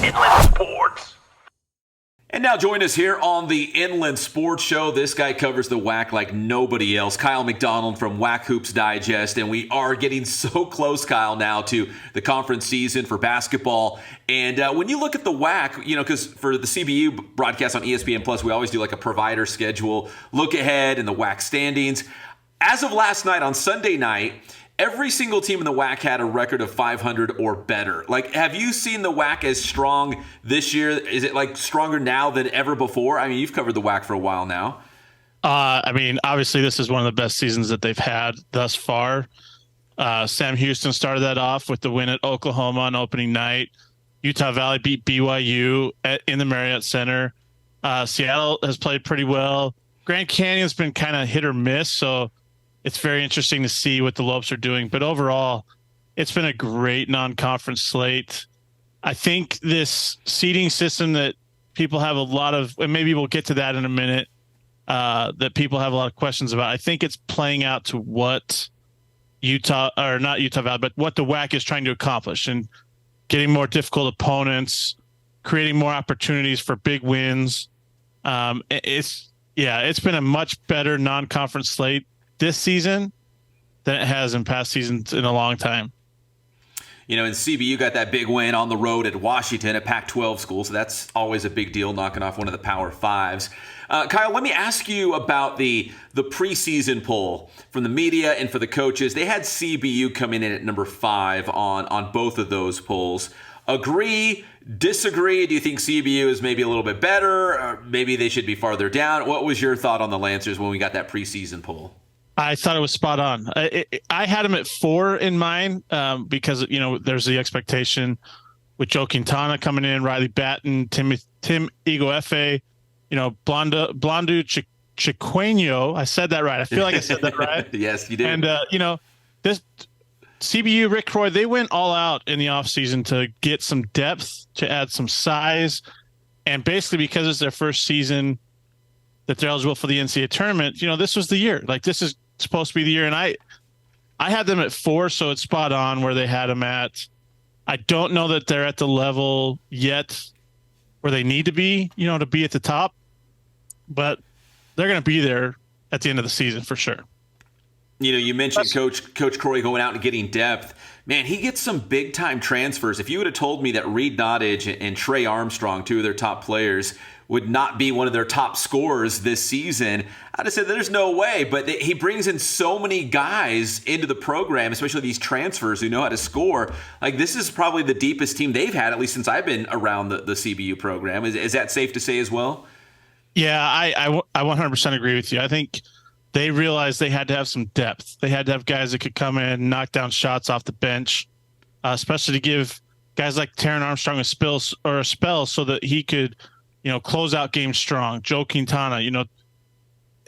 Inland Sports. And now join us here on the Inland Sports Show. This guy covers the WAC like nobody else. Kyle McDonald from WAC Hoops Digest. And we are getting so close, Kyle, now to the conference season for basketball. And when you look at the WAC, because for the CBU broadcast on ESPN Plus, we always do like a provider schedule, look ahead in the WAC standings. As of last night, on Sunday night, every single team in the WAC had a record of 500 or better. Like, have you seen the WAC as strong this year? Is it like stronger now than ever before? I mean, you've covered the WAC for a while now. Obviously this is one of the best seasons that they've had thus far. Sam Houston started that off with the win at Oklahoma on opening night. Utah Valley beat BYU in the Marriott Center. Seattle has played pretty well. Grand Canyon's been kind of hit or miss, so it's very interesting to see what the Lopes are doing. But overall, it's been a great non-conference slate. I think this seeding system that people have a lot of, and maybe we'll get to that in a minute, that people have a lot of questions about. I think it's playing out to what not Utah Valley, but what the WAC is trying to accomplish, and getting more difficult opponents, creating more opportunities for big wins. It's been a much better non-conference slate this season than it has in past seasons in a long time. In CBU got that big win on the road at Washington, a Pac-12 school, so that's always a big deal, knocking off one of the Power Fives. Kyle, let me ask you about the preseason poll from the media and for the coaches. They had CBU coming in at number 5 on both of those polls. Agree, disagree? Do you think CBU is maybe a little bit better, or maybe they should be farther down? What was your thought on the Lancers when we got that preseason poll? I thought it was spot on. I had him at 4 in mine because, there's the expectation with Joe Quintana coming in, Riley Batten, Tim Iguefe, Blondu Chiqueño. I said that right. I feel like I said that right. Yes, you did. And, this CBU, Rick Croy, they went all out in the offseason to get some depth, to add some size. And basically because it's their first season that they're eligible for the NCAA tournament, this was the year. Like, this is supposed to be the year. And I had them at 4, so it's spot on where they had them at. I don't know that they're at the level yet where they need to be, to be at the top, but they're going to be there at the end of the season for sure. You mentioned Coach Croy going out and getting depth. Man, he gets some big-time transfers. If you would have told me that Reed Nottage and Trey Armstrong, 2 of their top players, would not be one of their top scorers this season, I'd have said there's no way. But he brings in so many guys into the program, especially these transfers who know how to score. Like, this is probably the deepest team they've had, at least since I've been around the CBU program. Is that safe to say as well? Yeah, I 100% agree with you. I think they realized they had to have some depth. They had to have guys that could come in and knock down shots off the bench, especially to give guys like Taron Armstrong a spell so that he could, close out games strong. Joe Quintana,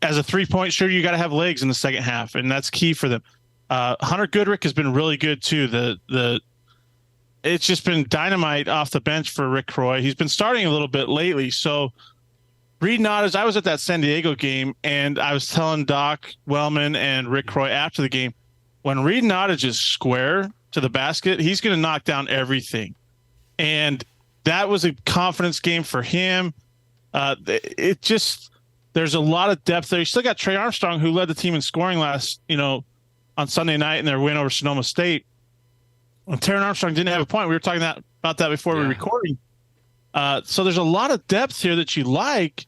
as a 3-point shooter, you got to have legs in the second half, and that's key for them. Hunter Goodrick has been really good too. It's just been dynamite off the bench for Rick Croy. He's been starting a little bit lately, so Reed Nottage, I was at that San Diego game, and I was telling Doc Wellman and Rick Croy after the game, when Reed Nottage is square to the basket, he's going to knock down everything. And that was a confidence game for him. There's a lot of depth there. You still got Trey Armstrong, who led the team in scoring on Sunday night in their win over Sonoma State. When Taron Armstrong didn't have a point, we were talking about that before we were recording. So there's a lot of depth here that you like.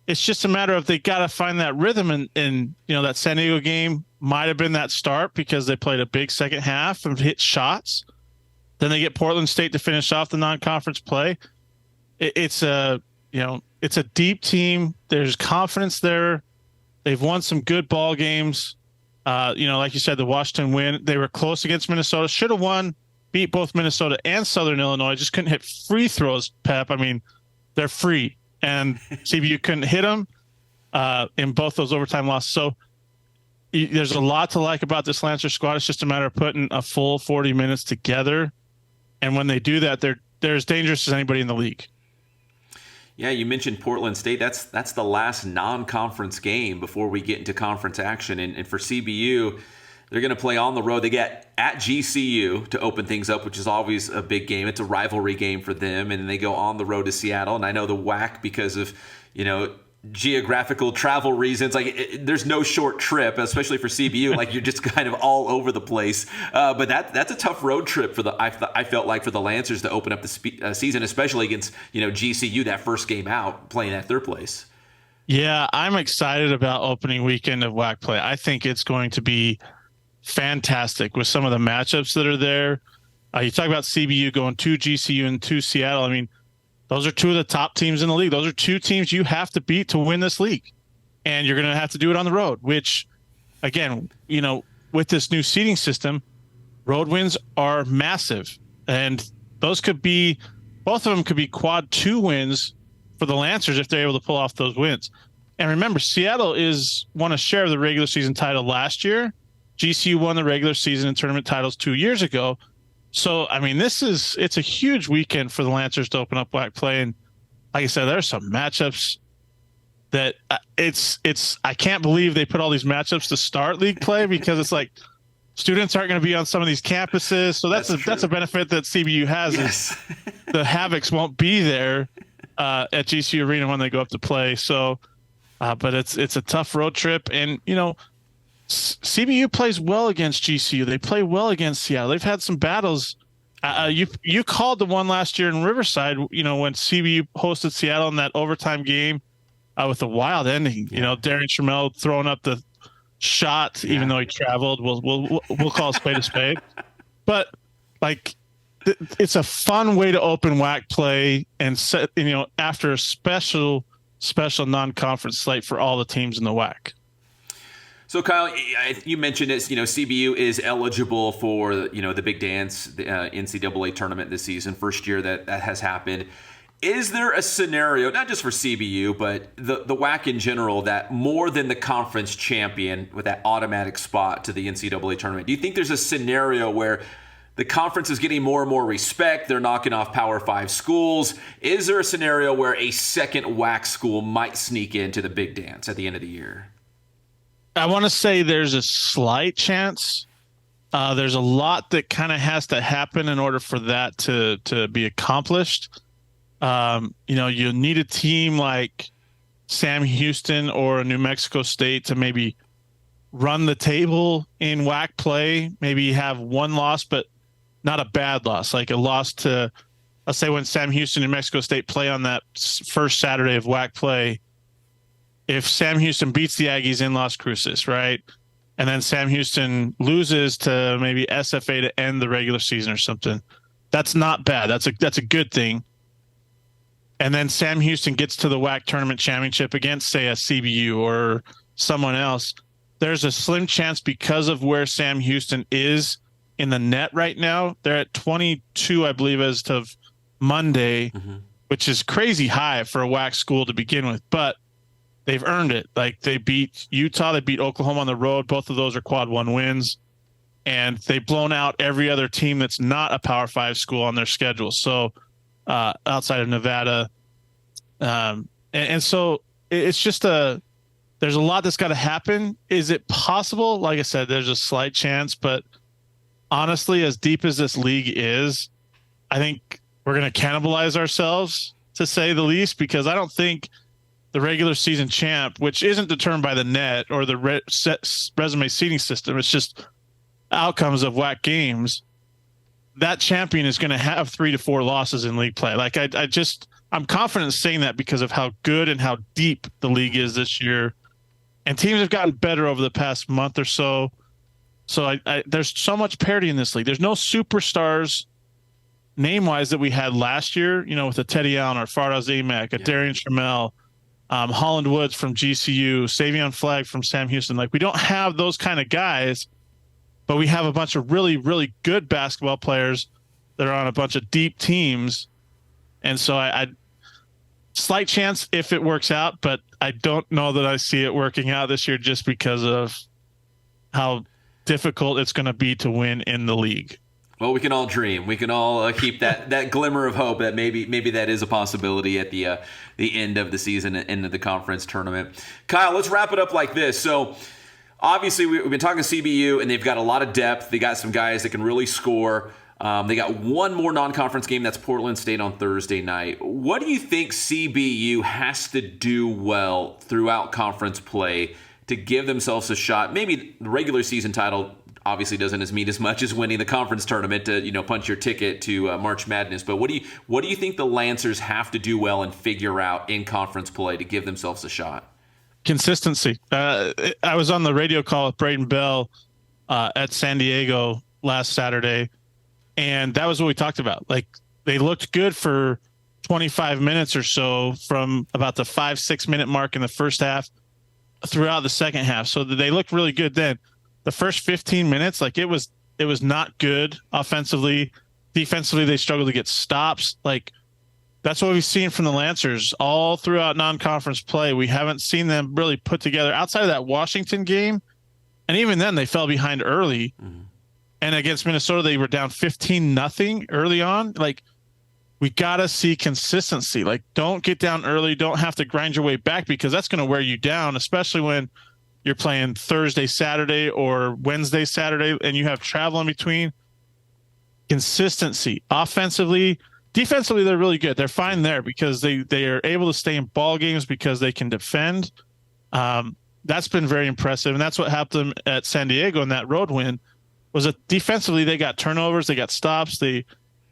It's just a matter of they got to find that rhythm, and that San Diego game might have been that start because they played a big second half and hit shots. Then they get Portland State to finish off the non-conference play. It's a deep team. There's confidence there. They've won some good ball games. Like you said, the Washington win. They were close against Minnesota. Should have won. Beat both Minnesota and Southern Illinois. Just couldn't hit free throws, Pep. I mean, they're free. And CBU couldn't hit them in both those overtime losses. So there's a lot to like about this Lancer squad. It's just a matter of putting a full 40 minutes together. And when they do that, they're as dangerous as anybody in the league. Yeah, you mentioned Portland State. That's the last non-conference game before we get into conference action. And for CBU, They're going to play on the road. They get at GCU to open things up, which is always a big game. It's a rivalry game for them. And then they go on the road to Seattle. And I know the WAC, because of, geographical travel reasons, there's no short trip, especially for CBU. Like, you're just kind of all over the place. But that's a tough road trip for I felt like for the Lancers to open up the season, especially against, GCU, that first game out, playing at their place. Yeah, I'm excited about opening weekend of WAC play. I think it's going to be fantastic with some of the matchups that are there. You talk about CBU going to GCU and to Seattle. I mean, those are two of the top teams in the league. Those are two teams you have to beat to win this league. And you're going to have to do it on the road, which, again, with this new seeding system, road wins are massive. And those both of them could be quad 2 wins for the Lancers if they're able to pull off those wins. And remember, Seattle won a share of the regular season title last year. GCU won the regular season and tournament titles 2 years ago. So, I mean, it's a huge weekend for the Lancers to open up WAC play. And like I said, there's some matchups that I can't believe they put all these matchups to start league play, because it's like students aren't going to be on some of these campuses. So that's a benefit that CBU has. Yes. The Havocs won't be there at GCU Arena when they go up to play. So, but it's a tough road trip. And, CBU plays well against GCU. They play well against Seattle. They've had some battles. You called the one last year in Riverside, when CBU hosted Seattle in that overtime game with a wild ending. Yeah. Darren Trammell throwing up the shot, even though he traveled. We'll call a spade a spade. But, it's a fun way to open WAC play and set, after a special non-conference slate for all the teams in the WAC. So, Kyle, you mentioned it. CBU is eligible for the Big Dance, the NCAA tournament this season. First year that has happened. Is there a scenario, not just for CBU, but the WAC in general, that more than the conference champion with that automatic spot to the NCAA tournament? Do you think there's a scenario where the conference is getting more and more respect, they're knocking off Power 5 schools? Is there a scenario where a second WAC school might sneak into the Big Dance at the end of the year? I want to say there's a slight chance. There's a lot that kind of has to happen in order for that to be accomplished. You need a team like Sam Houston or New Mexico State to maybe run the table in WAC play, maybe have one loss, but not a bad loss, like a loss to, let's say when Sam Houston and New Mexico State play on that first Saturday of WAC play, if Sam Houston beats the Aggies in Las Cruces, right, and then Sam Houston loses to maybe SFA to end the regular season or something, that's not bad. That's a good thing. And then Sam Houston gets to the WAC tournament championship against, say, a CBU or someone else. There's a slim chance, because of where Sam Houston is in the net right now. They're at 22, I believe, as of Monday, which is crazy high for a WAC school to begin with. But they've earned it. Like, they beat Utah, they beat Oklahoma on the road. Both of those are quad 1 wins. And they've blown out every other team that's not a Power 5 school on their schedule. So outside of Nevada. And so it's just there's a lot that's got to happen. Is it possible? Like I said, there's a slight chance, but honestly, as deep as this league is, I think we're going to cannibalize ourselves, to say the least, because I don't think the regular season champ, which isn't determined by the net or the resume seeding system, it's just outcomes of WAC games, that champion is going to have 3 to 4 losses in league play. Like, I'm confident in saying that because of how good and how deep the league is this year. And teams have gotten better over the past month or so. So there's so much parity in this league. There's no superstars name-wise that we had last year, with a Teddy Allen or Fardaws Amac, a Darian Trammell, Holland Woods from GCU, Savion Flagg from Sam Houston. Like, we don't have those kind of guys, but we have a bunch of really, really good basketball players that are on a bunch of deep teams. And so I slight chance if it works out, but I don't know that I see it working out this year, just because of how difficult it's going to be to win in the league. Well, we can all dream. We can all keep that glimmer of hope that maybe that is a possibility at the end of the season, end of the conference tournament. Kyle, let's wrap it up like this. So, obviously we've been talking CBU, and they've got a lot of depth. They got some guys that can really score. They got one more non-conference game. That's Portland State on Thursday night. What do you think CBU has to do well throughout conference play to give themselves a shot? Maybe the regular season title obviously doesn't mean as much as winning the conference tournament to punch your ticket to March Madness. But what do you think the Lancers have to do well and figure out in conference play to give themselves a shot? Consistency. I was on the radio call with Braden Bell at San Diego last Saturday, and that was what we talked about. Like, they looked good for 25 minutes or so from about the 5-6 minute mark in the first half throughout the second half. So they looked really good then. The first 15 minutes, like, it was not good offensively. Defensively, they struggled to get stops. Like, that's what we've seen from the Lancers all throughout non-conference play. We haven't seen them really put together outside of that Washington game. And even then, they fell behind early. Mm-hmm. And against Minnesota, they were down 15-0 early on. Like, we got to see consistency. Like, don't get down early. Don't have to grind your way back, because that's going to wear you down, especially when you're playing Thursday, Saturday, or Wednesday, Saturday, and you have travel in between. Consistency. Offensively, defensively, they're really good. They're fine there because they are able to stay in ball games because they can defend. That's been very impressive, and that's what helped them at San Diego in that road win. Was that defensively they got turnovers, they got stops, they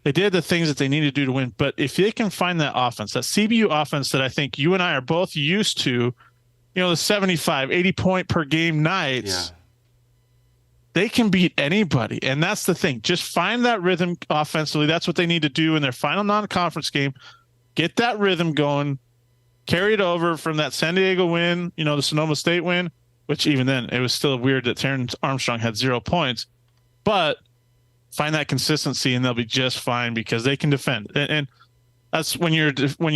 did the things that they needed to do to win. But if they can find that offense, that CBU offense that I think you and I are both used to, the 75, 80 point per game nights, they can beat anybody. And that's the thing. Just find that rhythm offensively. That's what they need to do in their final non-conference game. Get that rhythm going, carry it over from that San Diego win, the Sonoma State win, which even then it was still weird that Terrence Armstrong had 0 points. But find that consistency and they'll be just fine because they can defend. And that's when you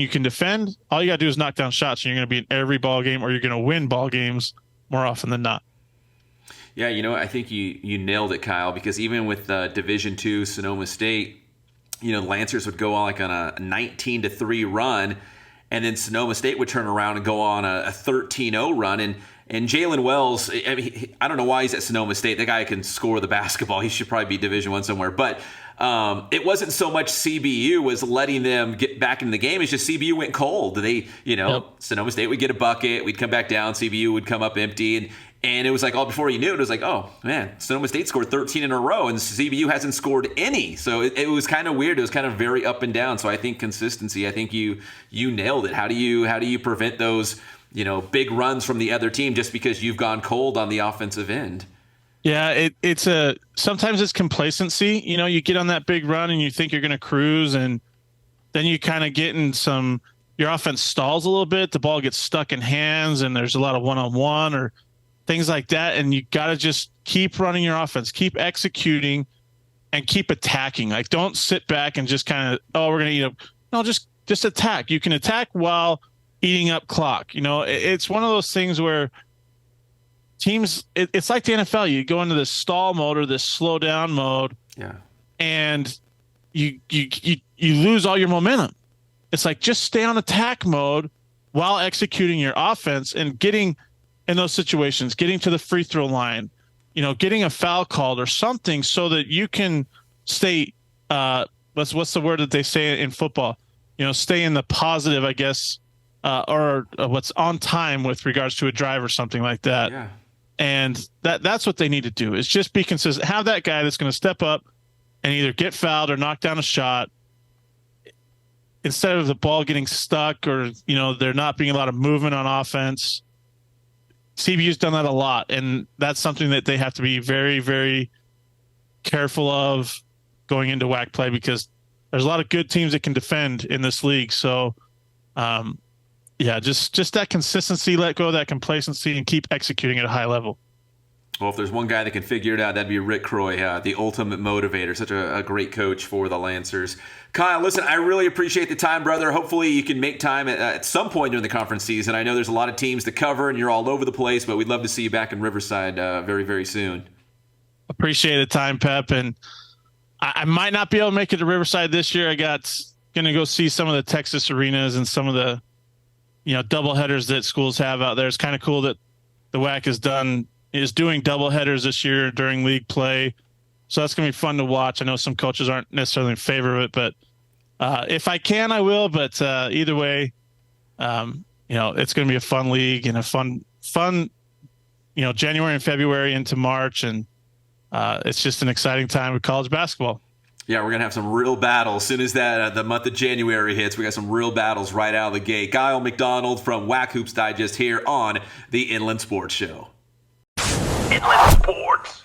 can defend, all you got to do is knock down shots, and you're going to be in every ball game, or you're going to win ball games more often than not. Yeah, I think you nailed it, Kyle, because even with Division II Sonoma State, Lancers would go on like on a 19-3 run, and then Sonoma State would turn around and go on a 13-0 run. And Jalen Wells, I don't know why he's at Sonoma State. The guy can score the basketball. He should probably be Division I somewhere. But it wasn't so much CBU was letting them get back in the game. It's just CBU went cold. Sonoma State would get a bucket. We'd come back down. CBU would come up empty. And it was like, before you knew it was like, oh, man, Sonoma State scored 13 in a row, and CBU hasn't scored any. So it was kind of weird. It was kind of very up and down. So I think consistency, I think you nailed it. How do you prevent those big runs from the other team just because you've gone cold on the offensive end? Yeah, sometimes it's complacency. You get on that big run and you think you're going to cruise, and then you kind of get in your offense stalls a little bit. The ball gets stuck in hands, and there's a lot of one-on-one or things like that. And you got to just keep running your offense, keep executing, and keep attacking. Like, don't sit back and just kind of, we're going to eat up. No, just attack. You can attack while eating up clock. It's one of those things where teams, it's like the NFL. You go into this stall mode or this slow down mode, and you lose all your momentum. It's like, just stay on attack mode while executing your offense and getting in those situations, getting to the free throw line, getting a foul called or something, so that you can stay. What's the word that they say in football? Stay in the positive, I guess. Or what's on time with regards to a drive or something like that. Yeah. And that's what they need to do, is just be consistent. Have that guy that's going to step up and either get fouled or knock down a shot, instead of the ball getting stuck or, there not being a lot of movement on offense. CBU's done that a lot, and that's something that they have to be very, very careful of going into WAC play, because there's a lot of good teams that can defend in this league. So, just that consistency, let go of that complacency, and keep executing at a high level. Well, if there's one guy that can figure it out, that'd be Rick Croy, the ultimate motivator. Such a great coach for the Lancers. Kyle, listen, I really appreciate the time, brother. Hopefully you can make time at some point during the conference season. I know there's a lot of teams to cover, and you're all over the place, but we'd love to see you back in Riverside very, very soon. Appreciate the time, Pep. And I might not be able to make it to Riverside this year. I got going to go see some of the Texas arenas and some of the double headers that schools have out there. It's kind of cool that the WAC has done is doing double headers this year during league play. So that's going to be fun to watch. I know some coaches aren't necessarily in favor of it, but if I can, I will. But either way, it's going to be a fun league and a fun, January and February into March. And it's just an exciting time with college basketball. Yeah, we're going to have some real battles. As soon as the month of January hits, we got some real battles right out of the gate. Kyle McDonald from WAC Hoops Digest here on the Inland Sports Show. Inland Sports.